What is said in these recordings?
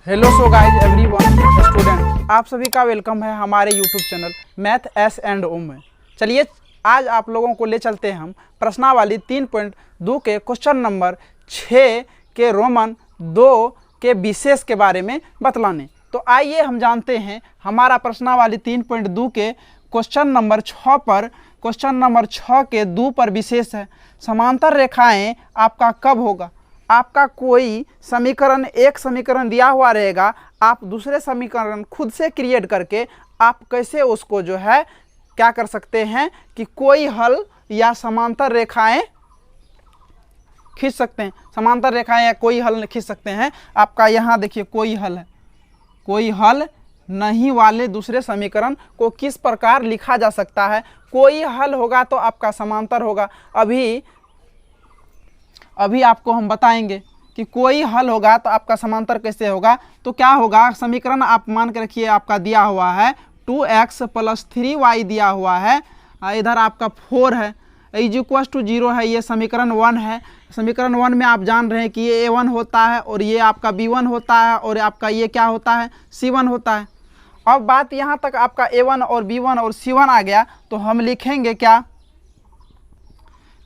Hello so guys everyone student, आप सभी का वेलकम है हमारे YouTube channel math s and o में। चलिए आज आप लोगों को ले चलते हैं हम प्रश्नावली 3.2 के क्वेश्चन नंबर 6 के रोमन 2 के विशेष के बारे में बतलाने। तो आइए हम जानते हैं हमारा प्रश्नावली 3.2 के क्वेश्चन नंबर 6 पर क्वेश्चन नंबर 6 के 2 पर विशेष है। समांतर रेखाएं आपका कब होगा? आपका कोई समीकरण एक समीकरण दिया हुआ रहेगा, आप दूसरे समीकरण खुद से क्रिएट करके आप कैसे उसको जो है क्या कर सकते हैं कि कोई हल या समांतर रेखाएं खींच सकते हैं। समांतर रेखाएं या कोई हल खींच सकते हैं। आपका यहाँ देखिए कोई हल है, कोई हल नहीं वाले दूसरे समीकरण को किस प्रकार लिखा जा सकता है। कोई हल होगा तो आपका समांतर होगा। अभी आपको हम बताएंगे कि कोई हल होगा तो आपका समांतर कैसे होगा। तो क्या होगा, समीकरण आप मान के रखिए आपका दिया हुआ है 2x + 3y दिया हुआ है, इधर आपका 4 है, = 0 है। ये समीकरण 1 है। समीकरण 1 में आप जान रहे हैं कि ये a1 होता है और ये आपका b1 होता है और आपका ये क्या होता है, c1 होता है। अब बात यहाँ तक आपका a1 और b1 और c1 आ गया तो हम लिखेंगे क्या,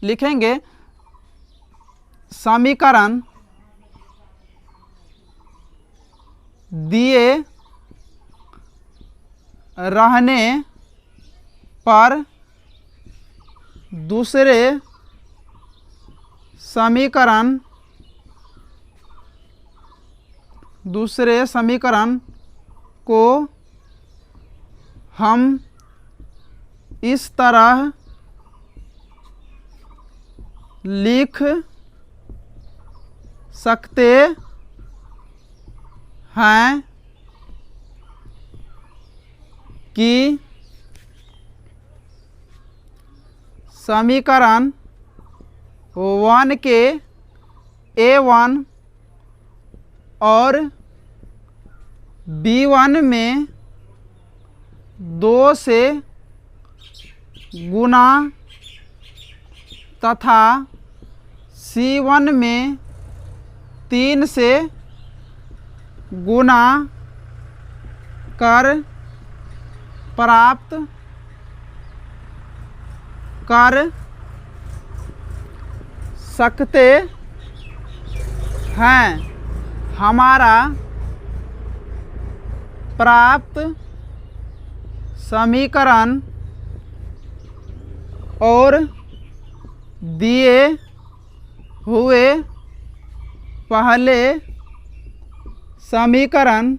लिखेंगे समीकरण दिए रहने पर दूसरे समीकरण को हम इस तरह लिख सकते हैं कि समीकरण 1 के a1 और b1 में 2 से गुना तथा c1 में 3 से गुना कर प्राप्त कर सकते हैं। हमारा प्राप्त समीकरण और दिए हुए पहले समीकरण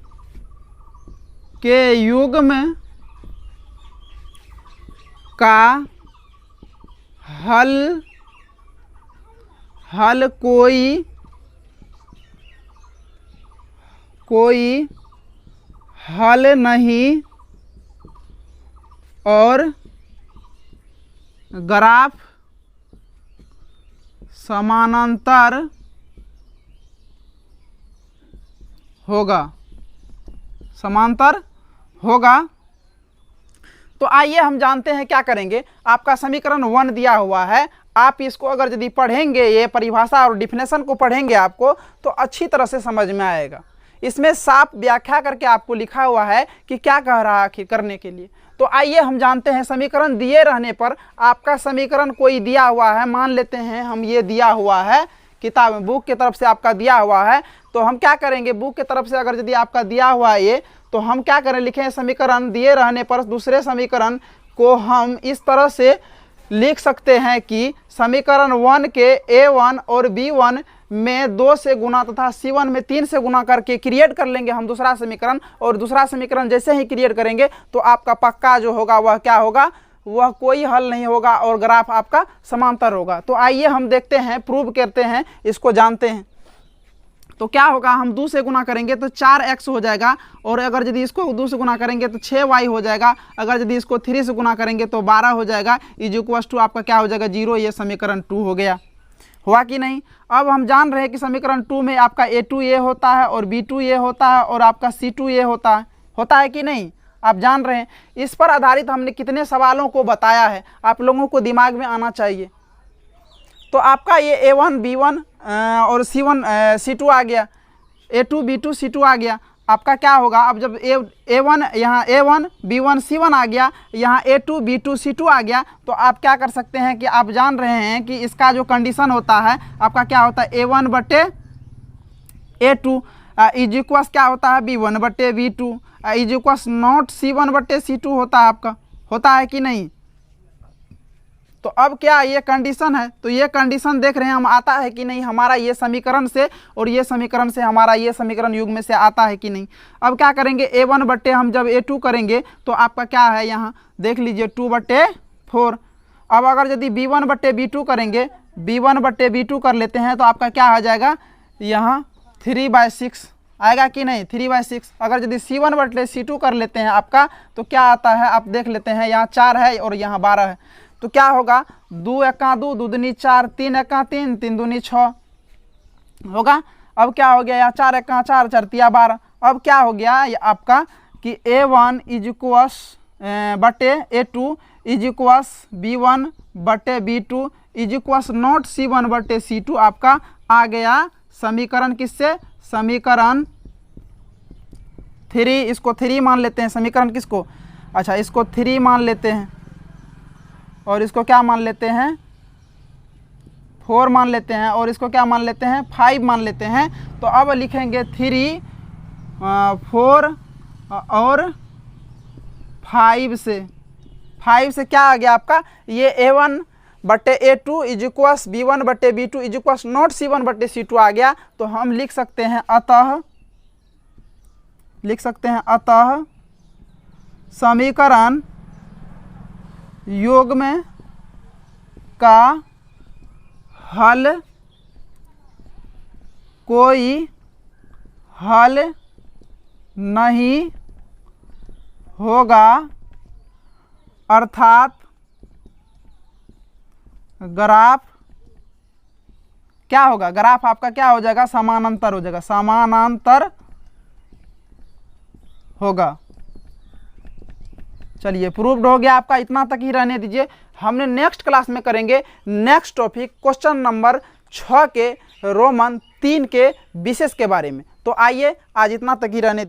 के युग्म का हल कोई हल नहीं और ग्राफ समानांतर होगा, समांतर होगा। तो आइए हम जानते हैं क्या करेंगे। आपका समीकरण 1 दिया हुआ है, आप इसको अगर यदि पढ़ेंगे, ये परिभाषा और डिफिनेशन को पढ़ेंगे आपको तो अच्छी तरह से समझ में आएगा। इसमें साफ व्याख्या करके आपको लिखा हुआ है कि क्या कह रहा है आखिर करने के लिए। तो आइए हम जानते हैं समीकरण दिए रहने पर आपका समीकरण कोई दिया हुआ है, मान लेते हैं हम ये दिया हुआ है किताब में, बुक की तरफ से आपका दिया हुआ है। तो हम क्या करेंगे, बुक की तरफ से अगर यदि आपका दिया हुआ है ये, तो हम क्या करें, लिखें समीकरण दिए रहने पर दूसरे समीकरण को हम इस तरह से लिख सकते हैं कि समीकरण 1 के a1 और b1 में 2 से गुना तथा c1 में 3 से गुना करके क्रिएट कर लेंगे हम दूसरा समीकरण। और दूसरा समीकरण जैसे ही क्रिएट करेंगे तो आपका पक्का जो होगा वह क्या होगा, वह कोई हल नहीं होगा और ग्राफ आपका समांतर होगा। तो आइए हम देखते हैं, प्रूव करते हैं, इसको जानते हैं। तो क्या होगा, हम 2 से गुना करेंगे तो 4x हो जाएगा और अगर यदि इसको 2 से गुना करेंगे तो 6y हो जाएगा। अगर यदि इसको 3 से गुना करेंगे तो 12 हो जाएगा, = आपका क्या हो जाएगा 0। ये समीकरण 2 हो गया। हुआ कि नहीं। अब हम जान रहे हैं कि समीकरण 2 में आपका a2 ये होता है और b2 ये होता है और आपका c2 ये होता है कि नहीं, आप जान रहे हैं। इस पर आधारित हमने कितने सवालों को बताया है, आप लोगों को दिमाग में आना चाहिए। तो आपका ये a1 b1 और c1 c2 आ गया। A2 B2 C2 आ गया, आपका क्या होगा? अब जब A1 यहाँ A1 B1 C1 आ गया, यहाँ A2 B2 C2 आ गया, तो आप क्या कर सकते हैं कि आप जान रहे हैं कि इसका जो कंडीशन होता है आपका क्या होता है? A1 बटे A2 इज इक्वल्स क्या होता है? B1 बटे B2 is equals not C1 बटे C2 होता है आपका, होता है कि नहीं? तो अब क्या ये कंडीशन है, तो ये कंडीशन देख रहे हैं हम आता है कि नहीं हमारा ये समीकरण से, और ये समीकरण से हमारा ये समीकरण युग में से आता है कि नहीं। अब क्या करेंगे? A1 बट्टे हम जब A2 करेंगे तो आपका क्या है, यहाँ देख लीजिए 2 बट्टे 4। अब अगर यदि B1 बट्टे B2 करेंगे, B1 बट्टे B2 कर लेते हैं तो आपका क्या आ जाएगा? यहाँ 3/6 आएगा कि नहीं? 3/6। अगर यदि C1 बट्टे C2 कर लेते हैं आपका तो क्या आता है आप देख लेते हैं, यहाँ 4 है और यहाँ 12 है, तो क्या होगा? 2 एका 2, 2 दूनी 4, 3 एका 3, 3 दूनी 6 होगा। अब क्या हो गया? यहाँ 4 एका 4, 4 तिया 12। अब क्या हो गया आपका कि A1 इज इक्वस बटे A2 इज इक्वस B1 बटे B2 is equals not C1 बटे C2 आपका आ गया समीकरण किससे? समीकरण 3। इसको 3 मान लेते हैं। समीकरण किसको? अच्छा, इसको 3 मान लेते हैं और इसको क्या मान लेते हैं? 4 मान लेते हैं, और इसको क्या मान लेते हैं? 5 मान लेते हैं। तो अब लिखेंगे 3 4 और 5 से। 5 से क्या आ गया आपका? ये A1 बटे A2 इज इक्वस B1 बटे B2 is equals not C1 बटे C2 आ गया। तो हम लिख सकते हैं अतः समीकरण युग्म का हल कोई हल नहीं होगा, अर्थात ग्राफ क्या होगा? ग्राफ आपका क्या हो जाएगा? समानांतर हो जाएगा, समानांतर होगा। चलिए, प्रूव्ड हो गया आपका। इतना तक ही रहने दीजिए, हमने नेक्स्ट क्लास में करेंगे नेक्स्ट टॉपिक क्वेश्चन नंबर 6 के रोमन 3 के विशेष के बारे में। तो आइए आज इतना तक ही रहने